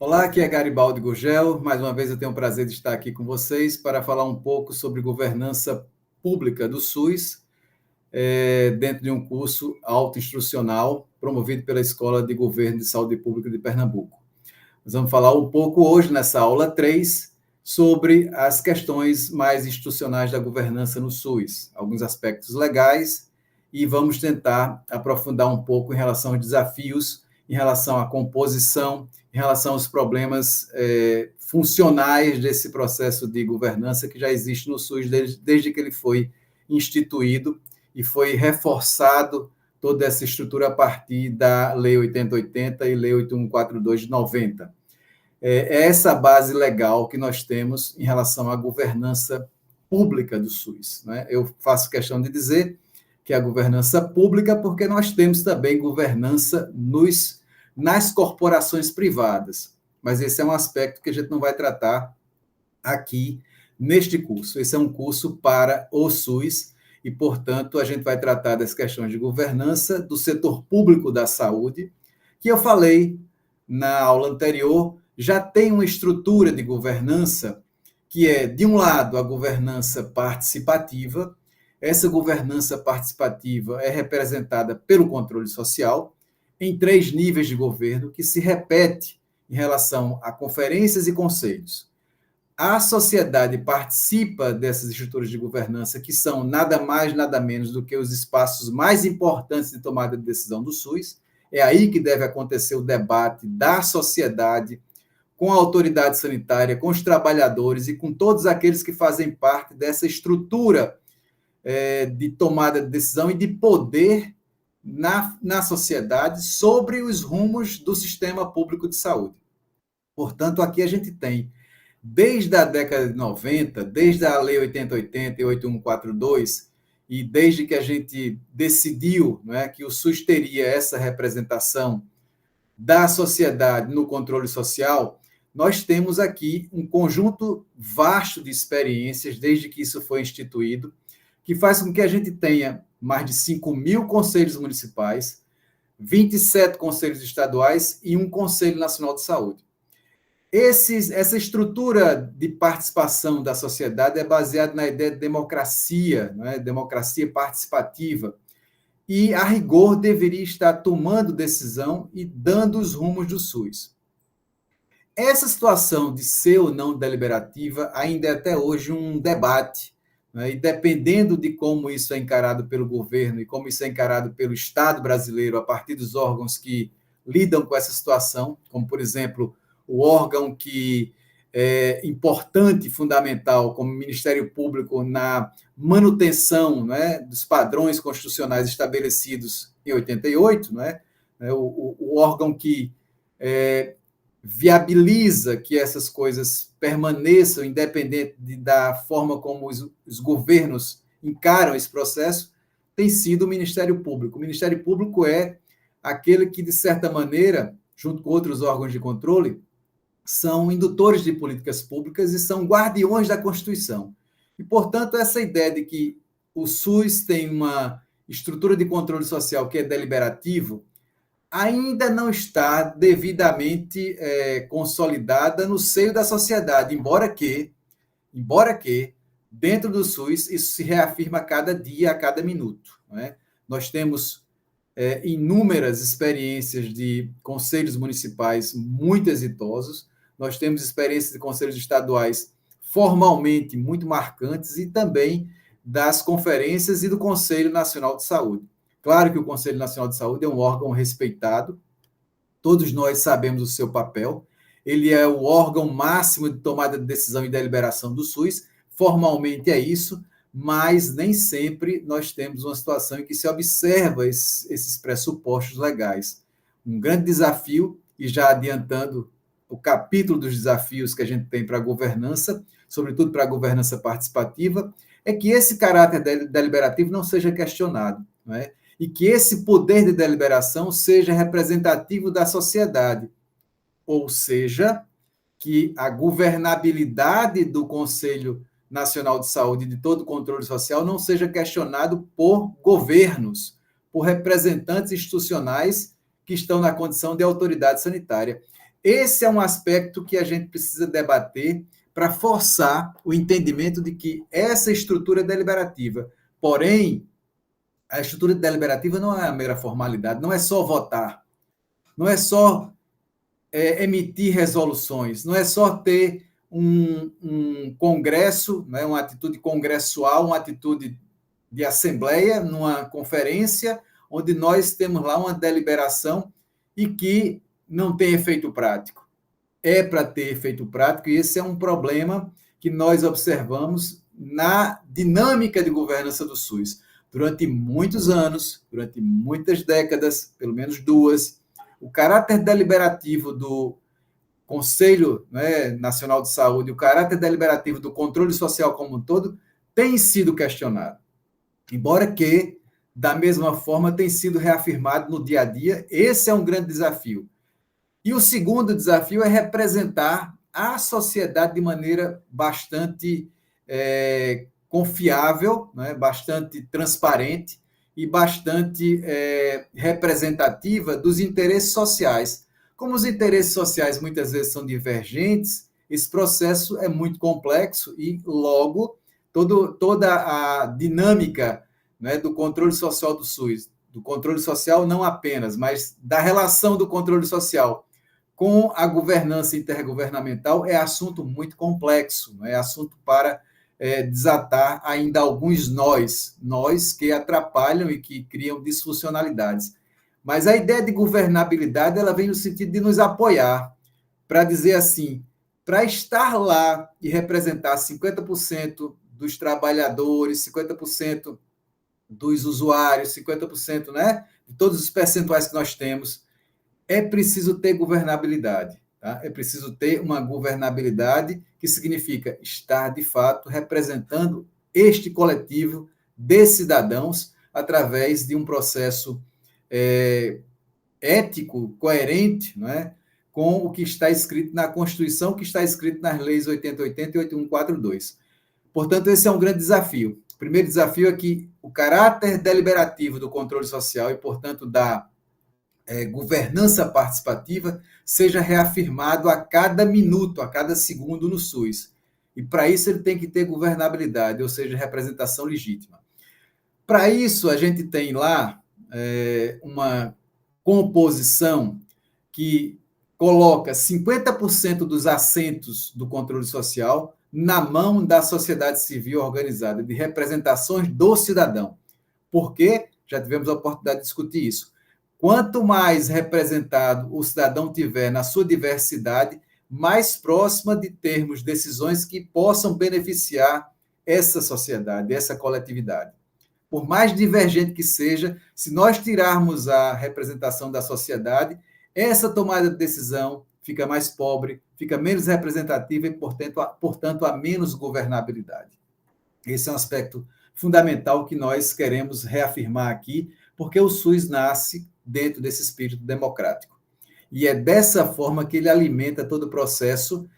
Olá, aqui é Garibaldi Gurgel. Mais uma vez eu tenho o prazer de estar aqui com vocês para falar um pouco sobre governança pública do SUS, dentro de um curso autoinstrucional promovido pela Escola de Governo de Saúde Pública de Pernambuco. Nós vamos falar um pouco hoje, nessa aula 3, sobre as questões mais institucionais da governança no SUS, alguns aspectos legais, e vamos tentar aprofundar um pouco em relação aos desafios, em relação à composição, em relação aos problemas funcionais desse processo de governança que já existe no SUS desde que ele foi instituído e foi reforçado toda essa estrutura a partir da Lei 8080 e Lei 8142 de 90. É essa base legal que nós temos em relação à governança pública do SUS. Né? Eu faço questão de dizer que é a governança pública, porque nós temos também governança nas corporações privadas. Mas esse é um aspecto que a gente não vai tratar aqui neste curso. Esse é um curso para o SUS e, portanto, a gente vai tratar das questões de governança do setor público da saúde, que eu falei na aula anterior, já tem uma estrutura de governança que é, de um lado, a governança participativa. Essa governança participativa é representada pelo controle social em 3 níveis de governo, que se repete em relação a conferências e conselhos. A sociedade participa dessas estruturas de governança, que são nada mais, nada menos do que os espaços mais importantes de tomada de decisão do SUS. É aí que deve acontecer o debate da sociedade com a autoridade sanitária, com os trabalhadores e com todos aqueles que fazem parte dessa estrutura de tomada de decisão e de poder na sociedade sobre os rumos do sistema público de saúde. Portanto, aqui a gente tem, desde a década de 90, desde a Lei 8080 e 8142, e desde que a gente decidiu, não é, que o SUS teria essa representação da sociedade no controle social, nós temos aqui um conjunto vasto de experiências, desde que isso foi instituído, que faz com que a gente tenha mais de 5.000 conselhos municipais, 27 conselhos estaduais e um Conselho Nacional de Saúde. Essa estrutura de participação da sociedade é baseada na ideia de democracia, não é? Democracia participativa, e, a rigor, deveria estar tomando decisão e dando os rumos do SUS. Essa situação de ser ou não deliberativa ainda é até hoje um debate, né? E dependendo de como isso é encarado pelo governo e como isso é encarado pelo Estado brasileiro a partir dos órgãos que lidam com essa situação, como, por exemplo, o órgão que é importante e fundamental como Ministério Público na manutenção, não é, dos padrões constitucionais estabelecidos em 88, não é? O órgão que viabiliza que essas coisas permaneçam independente da forma como os governos encaram esse processo, tem sido o Ministério Público. O Ministério Público é aquele que, de certa maneira, junto com outros órgãos de controle, são indutores de políticas públicas e são guardiões da Constituição. E, portanto, essa ideia de que o SUS tem uma estrutura de controle social que é deliberativo ainda não está devidamente consolidada no seio da sociedade, embora que, dentro do SUS, isso se reafirma a cada dia, a cada minuto. Não é? Nós temos inúmeras experiências de conselhos municipais muito exitosos, nós temos experiências de conselhos estaduais formalmente muito marcantes e também das conferências e do Conselho Nacional de Saúde. Claro que o Conselho Nacional de Saúde é um órgão respeitado, todos nós sabemos o seu papel, ele é o órgão máximo de tomada de decisão e deliberação do SUS, formalmente é isso, mas nem sempre nós temos uma situação em que se observa esses pressupostos legais. Um grande desafio, e já adiantando o capítulo dos desafios que a gente tem para a governança, sobretudo para a governança participativa, é que esse caráter deliberativo não seja questionado, não é? E que esse poder de deliberação seja representativo da sociedade, ou seja, que a governabilidade do Conselho Nacional de Saúde e de todo o controle social não seja questionado por governos, por representantes institucionais que estão na condição de autoridade sanitária. Esse é um aspecto que a gente precisa debater para forçar o entendimento de que essa estrutura é deliberativa. Porém, a estrutura deliberativa não é a mera formalidade, não é só votar, não é só emitir resoluções, não é só ter um congresso, né, uma atitude congressual, uma atitude de assembleia, numa conferência, onde nós temos lá uma deliberação e que não tem efeito prático. É para ter efeito prático, e esse é um problema que nós observamos na dinâmica de governança do SUS. Durante muitos anos, durante muitas décadas, pelo menos duas, o caráter deliberativo do Conselho, né, Nacional de Saúde, o caráter deliberativo do controle social como um todo, tem sido questionado. Embora que, da mesma forma, tem sido reafirmado no dia a dia, esse é um grande desafio. E o segundo desafio é representar a sociedade de maneira bastante confiável, né, bastante transparente e bastante representativa dos interesses sociais. Como os interesses sociais muitas vezes são divergentes, esse processo é muito complexo e, logo, toda a dinâmica, né, do controle social do SUS, do controle social não apenas, mas da relação do controle social com a governança intergovernamental é assunto muito complexo, é assunto para desatar ainda alguns nós que atrapalham e que criam disfuncionalidades. Mas a ideia de governabilidade ela vem no sentido de nos apoiar, para dizer assim, para estar lá e representar 50% dos trabalhadores, 50% dos usuários, 50%, né, de todos os percentuais que nós temos, é preciso ter governabilidade. Tá? É preciso ter uma governabilidade que significa estar, de fato, representando este coletivo de cidadãos através de um processo ético, coerente, não é? Com o que está escrito na Constituição, que está escrito nas leis 8080 e 8142. Portanto, esse é um grande desafio. O primeiro desafio é que o caráter deliberativo do controle social e, portanto, da governança participativa seja reafirmado a cada minuto, a cada segundo no SUS. E para isso ele tem que ter governabilidade, ou seja, representação legítima. Para isso, a gente tem lá uma composição que coloca 50% dos assentos do controle social na mão da sociedade civil organizada, de representações do cidadão. Por quê? Já tivemos a oportunidade de discutir isso. Quanto mais representado o cidadão tiver na sua diversidade, mais próxima de termos decisões que possam beneficiar essa sociedade, essa coletividade. Por mais divergente que seja, se nós tirarmos a representação da sociedade, essa tomada de decisão fica mais pobre, fica menos representativa e, portanto, há menos governabilidade. Esse é um aspecto fundamental que nós queremos reafirmar aqui, porque o SUS nasce dentro desse espírito democrático. E é dessa forma que ele alimenta todo o processo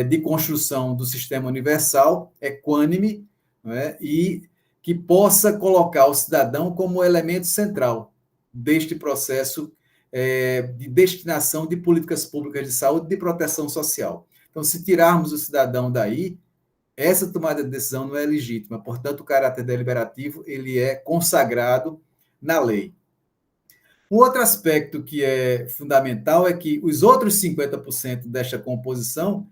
de construção do sistema universal, equânime, e que possa colocar o cidadão como elemento central deste processo de destinação de políticas públicas de saúde e de proteção social. Então, se tirarmos o cidadão daí, essa tomada de decisão não é legítima. Portanto, o caráter deliberativo ele é consagrado na lei. Um outro aspecto que é fundamental é que os outros 50% desta composição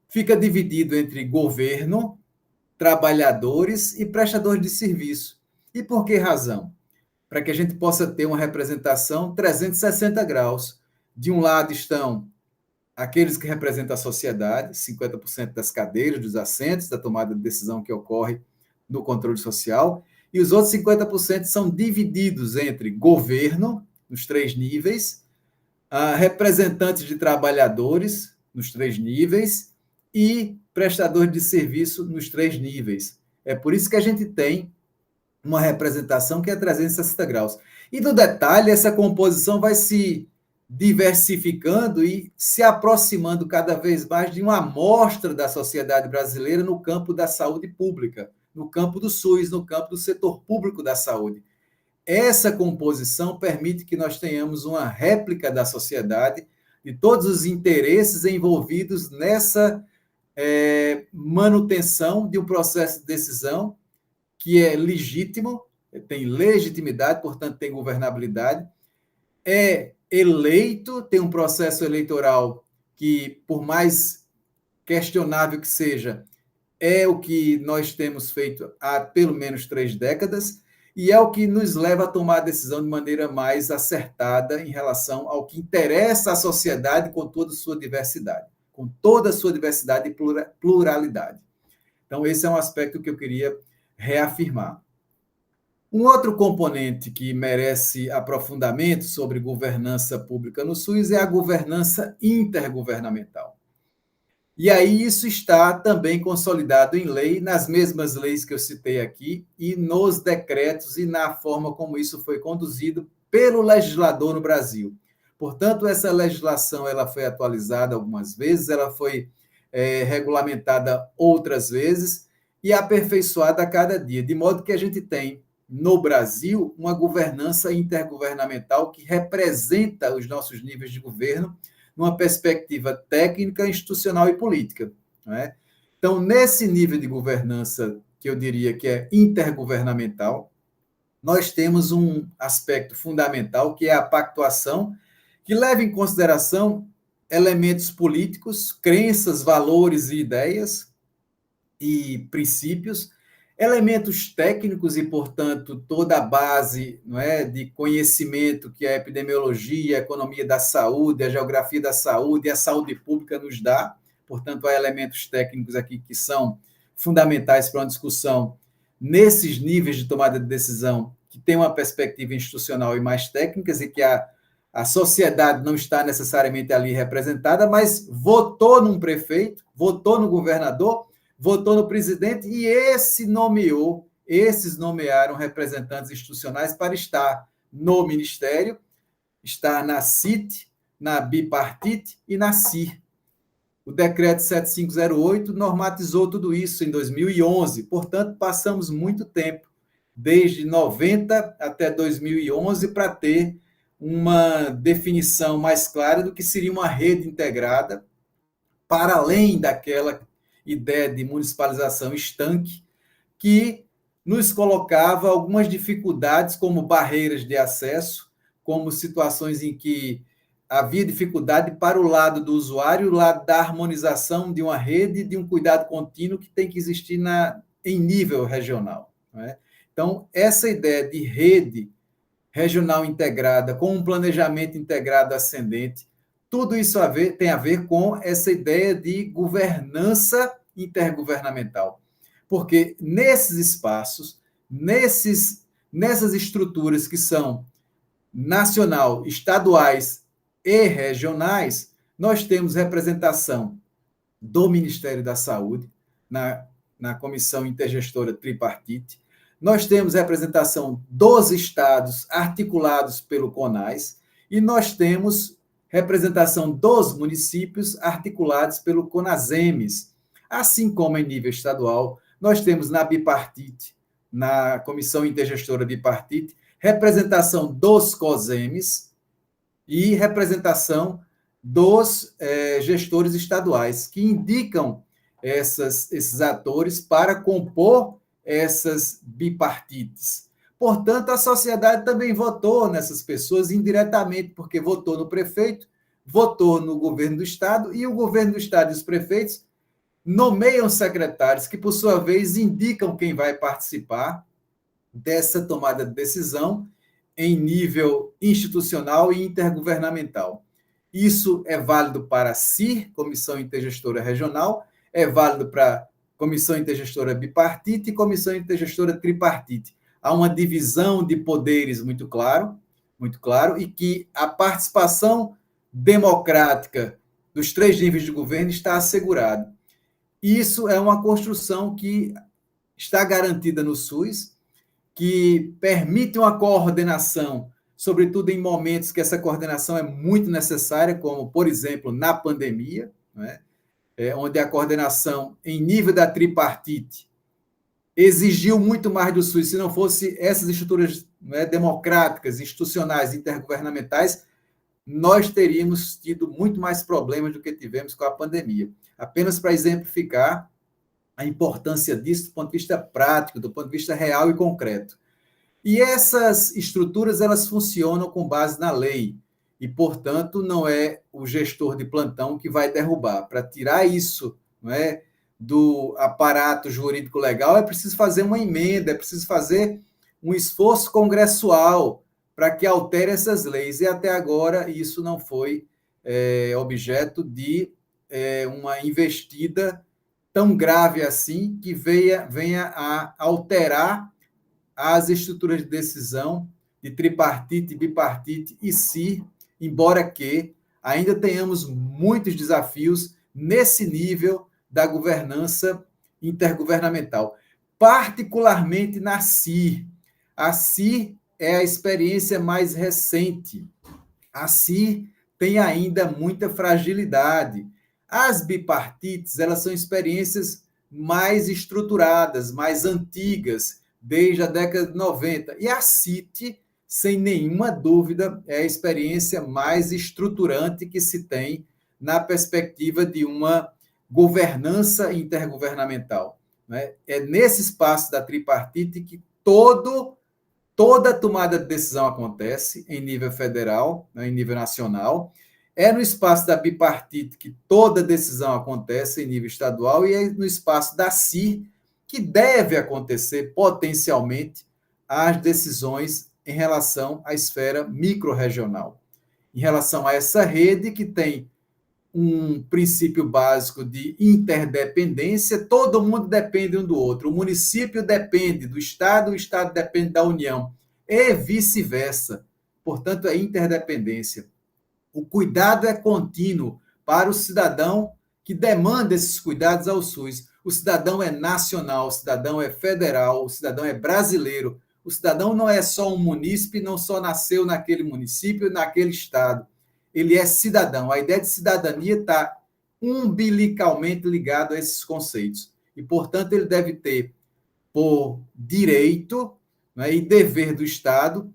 fica dividido entre governo, trabalhadores e prestadores de serviço. E por que razão? Para que a gente possa ter uma representação 360 graus. De um lado estão aqueles que representam a sociedade, 50% das cadeiras, dos assentos, da tomada de decisão que ocorre no controle social, e os outros 50% são divididos entre governo, nos 3 níveis, representantes de trabalhadores, nos 3 níveis, e prestadores de serviço nos 3 níveis. É por isso que a gente tem uma representação que é 360 graus. E no detalhe, essa composição vai se diversificando e se aproximando cada vez mais de uma amostra da sociedade brasileira no campo da saúde pública, no campo do SUS, no campo do setor público da saúde. Essa composição permite que nós tenhamos uma réplica da sociedade de todos os interesses envolvidos nessa manutenção de um processo de decisão que é legítimo, tem legitimidade, portanto, tem governabilidade, é eleito, tem um processo eleitoral que, por mais questionável que seja, é o que nós temos feito há pelo menos 3 décadas, e é o que nos leva a tomar a decisão de maneira mais acertada em relação ao que interessa à sociedade com toda a sua diversidade, e pluralidade. Então, esse é um aspecto que eu queria reafirmar. Um outro componente que merece aprofundamento sobre governança pública no SUS é a governança intergovernamental. E aí isso está também consolidado em lei, nas mesmas leis que eu citei aqui, e nos decretos e na forma como isso foi conduzido pelo legislador no Brasil. Portanto, essa legislação ela foi atualizada algumas vezes, ela foi regulamentada outras vezes e aperfeiçoada a cada dia, de modo que a gente tem, no Brasil, uma governança intergovernamental que representa os nossos níveis de governo numa perspectiva técnica, institucional e política. Não é? Então, nesse nível de governança, que eu diria que é intergovernamental, nós temos um aspecto fundamental, que é a pactuação, que leva em consideração elementos políticos, crenças, valores e ideias e princípios, elementos técnicos e, portanto, toda a base, não é, de conhecimento que a epidemiologia, a economia da saúde, a geografia da saúde e a saúde pública nos dá. Portanto, há elementos técnicos aqui que são fundamentais para uma discussão nesses níveis de tomada de decisão que tem uma perspectiva institucional e mais técnicas e que a sociedade não está necessariamente ali representada, mas votou num prefeito, votou no governador, votou no presidente e esses nomearam representantes institucionais para estar no Ministério, estar na CIT, na Bipartite e na CIR. O decreto 7508 normatizou tudo isso em 2011, portanto, passamos muito tempo, desde 90 até 2011, para ter uma definição mais clara do que seria uma rede integrada, para além daquela ideia de municipalização estanque, que nos colocava algumas dificuldades, como barreiras de acesso, como situações em que havia dificuldade para o lado do usuário, o lado da harmonização de uma rede, de um cuidado contínuo que tem que existir em nível regional. Não é? Então, essa ideia de rede regional integrada, com um planejamento integrado ascendente, tudo isso tem a ver com essa ideia de governança intergovernamental. Porque nesses espaços, nessas estruturas que são nacional, estaduais e regionais, nós temos representação do Ministério da Saúde, na Comissão Intergestora Tripartite, nós temos representação dos estados articulados pelo CONAS e nós temos representação dos municípios articulados pelo CONASEMES, assim como em nível estadual, nós temos na Bipartite, na Comissão Intergestora Bipartite, representação dos COSEMES e representação dos gestores estaduais, que indicam esses atores para compor essas bipartites. Portanto, a sociedade também votou nessas pessoas indiretamente, porque votou no prefeito, votou no governo do Estado, e o governo do Estado e os prefeitos nomeiam secretários que, por sua vez, indicam quem vai participar dessa tomada de decisão em nível institucional e intergovernamental. Isso é válido para a CIR, Comissão Intergestora Regional, é válido para a Comissão Intergestora Bipartite e Comissão Intergestora Tripartite. Há uma divisão de poderes muito claro, e que a participação democrática dos 3 níveis de governo está assegurada. Isso é uma construção que está garantida no SUS, que permite uma coordenação, sobretudo em momentos que essa coordenação é muito necessária, como, por exemplo, na pandemia, né? Onde a coordenação em nível da tripartite exigiu muito mais do SUS. Se não fosse essas estruturas, né, democráticas, institucionais, intergovernamentais, nós teríamos tido muito mais problemas do que tivemos com a pandemia. Apenas para exemplificar a importância disso do ponto de vista prático, do ponto de vista real e concreto. E essas estruturas, elas funcionam com base na lei, e, portanto, não é o gestor de plantão que vai derrubar. Para tirar isso, não é, do aparato jurídico legal, é preciso fazer uma emenda, é preciso fazer um esforço congressual para que altere essas leis. E até agora isso não foi objeto de uma investida tão grave assim que venha a alterar as estruturas de decisão de tripartite, bipartite e CIR, embora que ainda tenhamos muitos desafios nesse nível da governança intergovernamental, particularmente na CIR. A CIR é a experiência mais recente. A CIR tem ainda muita fragilidade. As bipartites, elas são experiências mais estruturadas, mais antigas, desde a década de 90. E a CIT, sem nenhuma dúvida, é a experiência mais estruturante que se tem na perspectiva de uma governança intergovernamental. É nesse espaço da tripartite que toda tomada de decisão acontece em nível federal, em nível nacional. É no espaço da bipartite que toda decisão acontece em nível estadual e é no espaço da CIR que deve acontecer potencialmente as decisões em relação à esfera microrregional. Em relação a essa rede que tem um princípio básico de interdependência, todo mundo depende um do outro. O município depende do Estado, o Estado depende da União, e vice-versa. Portanto, é interdependência. O cuidado é contínuo para o cidadão que demanda esses cuidados ao SUS. O cidadão é nacional, o cidadão é federal, o cidadão é brasileiro. O cidadão não é só um munícipe, não só nasceu naquele município, naquele estado. Ele é cidadão. A ideia de cidadania está umbilicalmente ligado a esses conceitos. E, portanto, ele deve ter por direito, né, e dever do Estado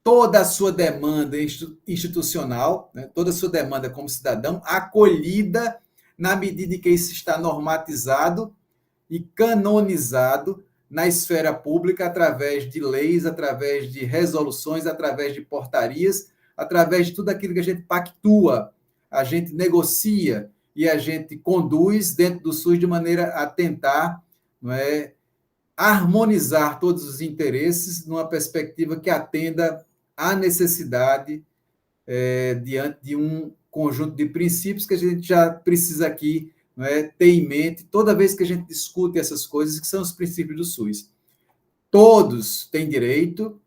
toda a sua demanda institucional, né, toda a sua demanda como cidadão, acolhida na medida em que isso está normatizado e canonizado na esfera pública através de leis, através de resoluções, através de portarias, através de tudo aquilo que a gente pactua, a gente negocia e a gente conduz dentro do SUS de maneira a tentar, não é, harmonizar todos os interesses numa perspectiva que atenda à necessidade diante de um conjunto de princípios que a gente já precisa aqui, não é, ter em mente toda vez que a gente discute essas coisas, que são os princípios do SUS. Todos têm direito,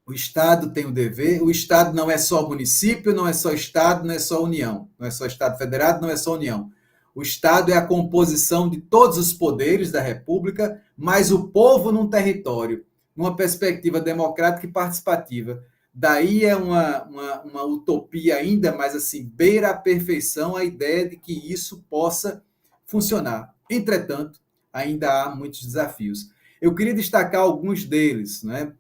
o Estado tem o dever, o Estado não é só município, não é só Estado, não é só União, não é só Estado federado, não é só União. O Estado é a composição de todos os poderes da República, mas o povo num território, numa perspectiva democrática e participativa. Daí é uma utopia ainda, mas assim, beira a perfeição a ideia de que isso possa funcionar. Entretanto, ainda há muitos desafios. Eu queria destacar alguns deles, né?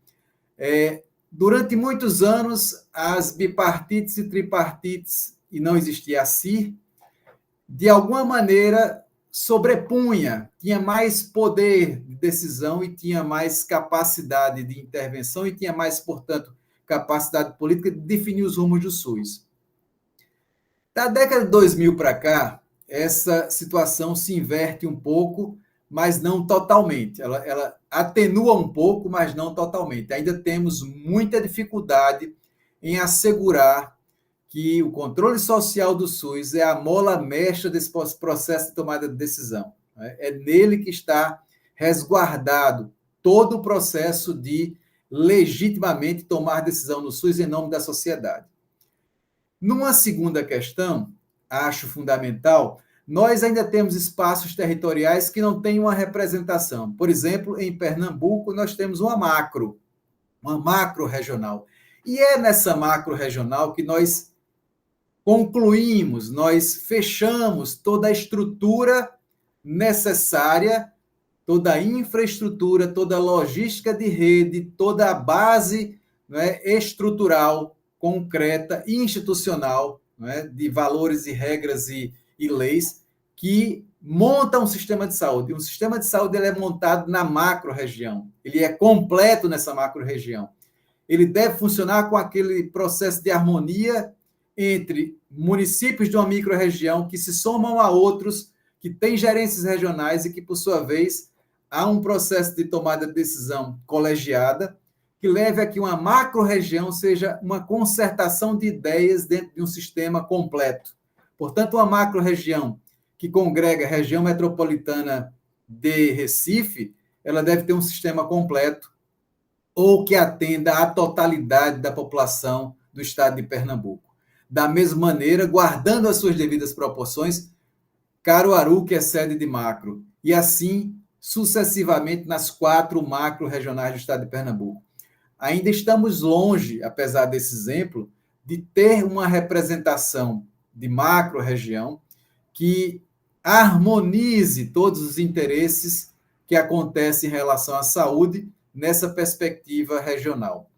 Durante muitos anos, as bipartites e tripartites, e não existia a CIR, de alguma maneira sobrepunha, tinha mais poder de decisão e tinha mais capacidade de intervenção e tinha mais, portanto, capacidade política de definir os rumos do SUS. Da década de 2000 para cá, essa situação se inverte um pouco, mas não totalmente. Ela atenua um pouco, mas não totalmente. Ainda temos muita dificuldade em assegurar que o controle social do SUS é a mola mestra desse processo de tomada de decisão. É nele que está resguardado todo o processo de legitimamente tomar decisão no SUS em nome da sociedade. Numa segunda questão, acho fundamental, nós ainda temos espaços territoriais que não têm uma representação. Por exemplo, em Pernambuco, nós temos uma macro-regional. E é nessa macro-regional que nós concluímos, nós fechamos toda a estrutura necessária, toda a infraestrutura, toda a logística de rede, toda a base, não é, estrutural concreta e institucional, né, de valores e regras e leis que montam um sistema de saúde. Um sistema de saúde ele é montado na macro-região, ele é completo nessa macro-região. Ele deve funcionar com aquele processo de harmonia entre municípios de uma micro-região que se somam a outros, que têm gerências regionais e que, por sua vez, há um processo de tomada de decisão colegiada que leve a que uma macro-região seja uma concertação de ideias dentro de um sistema completo. Portanto, uma macro-região que congrega a região metropolitana de Recife, ela deve ter um sistema completo ou que atenda à totalidade da população do estado de Pernambuco. Da mesma maneira, guardando as suas devidas proporções, Caruaru, que é sede de macro, e assim sucessivamente nas 4 macro-regionais do estado de Pernambuco. Ainda estamos longe, apesar desse exemplo, de ter uma representação de macro-região que harmonize todos os interesses que acontecem em relação à saúde nessa perspectiva regional.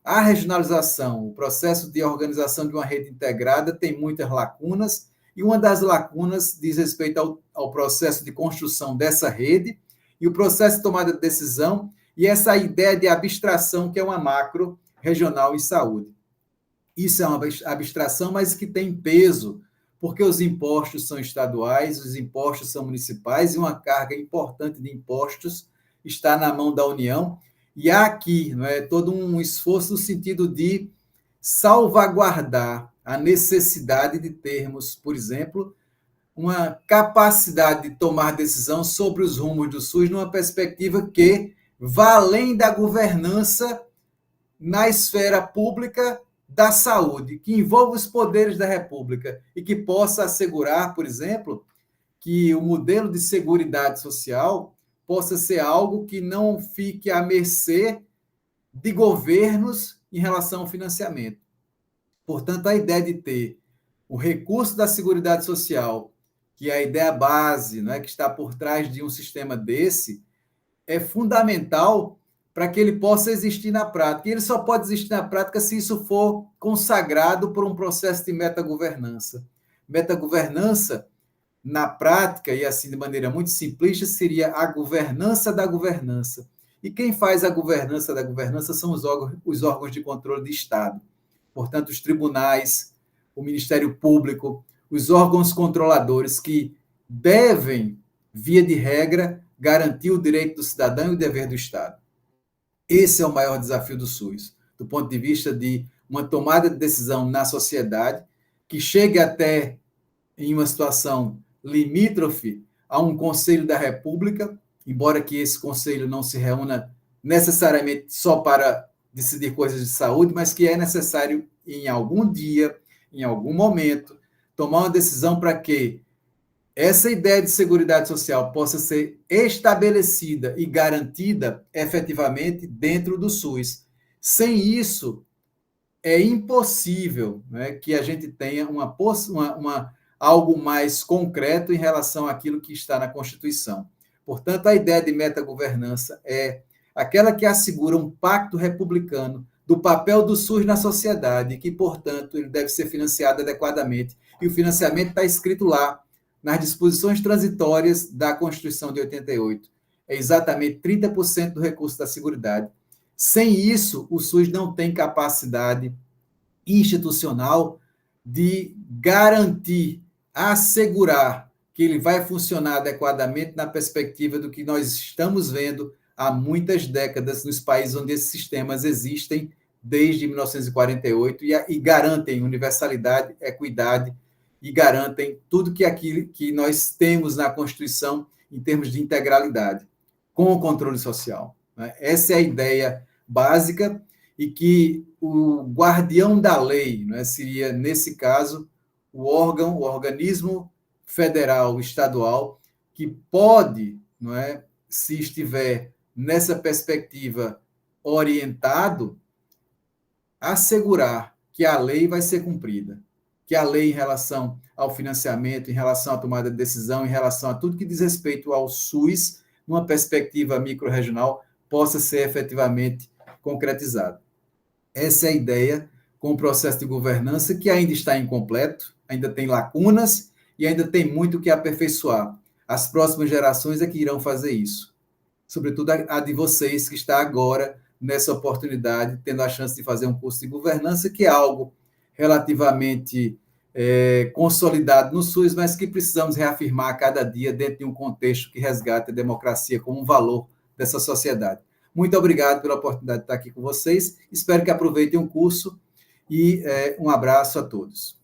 A regionalização, o processo de organização de uma rede integrada tem muitas lacunas, e uma das lacunas diz respeito ao processo de construção dessa rede e o processo de tomada de decisão e essa ideia de abstração que é uma macro regional em saúde. Isso é uma abstração, mas que tem peso, porque os impostos são estaduais, os impostos são municipais e uma carga importante de impostos está na mão da União. E há aqui, não é, todo um esforço no sentido de salvaguardar a necessidade de termos, por exemplo, uma capacidade de tomar decisão sobre os rumos do SUS numa perspectiva que vá além da governança na esfera pública da saúde, que envolva os poderes da República e que possa assegurar, por exemplo, que o modelo de seguridade social possa ser algo que não fique à mercê de governos em relação ao financiamento. Portanto, a ideia de ter o recurso da Seguridade Social, que é a ideia base, não é, que está por trás de um sistema desse, é fundamental para que ele possa existir na prática. E ele só pode existir na prática se isso for consagrado por um processo de metagovernança. Metagovernança, na prática, e assim de maneira muito simplista, seria a governança da governança. E quem faz a governança da governança são os órgãos de controle de Estado. Portanto, os tribunais, o Ministério Público, os órgãos controladores que devem, via de regra, garantir o direito do cidadão e o dever do Estado. Esse é o maior desafio do SUS, do ponto de vista de uma tomada de decisão na sociedade que chegue até, em uma situação limítrofe, a um Conselho da República, embora que esse Conselho não se reúna necessariamente só para decidir coisas de saúde, mas que é necessário, em algum dia, em algum momento, tomar uma decisão para que essa ideia de seguridade social possa ser estabelecida e garantida efetivamente dentro do SUS. Sem isso, é impossível, né, que a gente tenha algo mais concreto em relação àquilo que está na Constituição. Portanto, a ideia de metagovernança é aquela que assegura um pacto republicano do papel do SUS na sociedade, que, portanto, ele deve ser financiado adequadamente. E o financiamento está escrito lá, nas disposições transitórias da Constituição de 88. É exatamente 30% do recurso da Seguridade. Sem isso, o SUS não tem capacidade institucional de garantir, assegurar que ele vai funcionar adequadamente na perspectiva do que nós estamos vendo há muitas décadas nos países onde esses sistemas existem desde 1948 e garantem universalidade, equidade e garantem tudo aquilo que nós temos na Constituição em termos de integralidade, com o controle social. Essa é a ideia básica e que o guardião da lei, seria, nesse caso, o organismo federal, estadual, que pode, se estiver nessa perspectiva orientado, assegurar que a lei vai ser cumprida, que a lei em relação ao financiamento, em relação à tomada de decisão, em relação a tudo que diz respeito ao SUS, numa perspectiva micro-regional, possa ser efetivamente concretizada. Essa é a ideia com o processo de governança que ainda está incompleto, ainda tem lacunas e ainda tem muito que aperfeiçoar. As próximas gerações é que irão fazer isso. Sobretudo a de vocês que está agora nessa oportunidade, tendo a chance de fazer um curso de governança, que é algo relativamente consolidado no SUS, mas que precisamos reafirmar a cada dia dentro de um contexto que resgate a democracia como um valor dessa sociedade. Muito obrigado pela oportunidade de estar aqui com vocês. Espero que aproveitem o curso e um abraço a todos.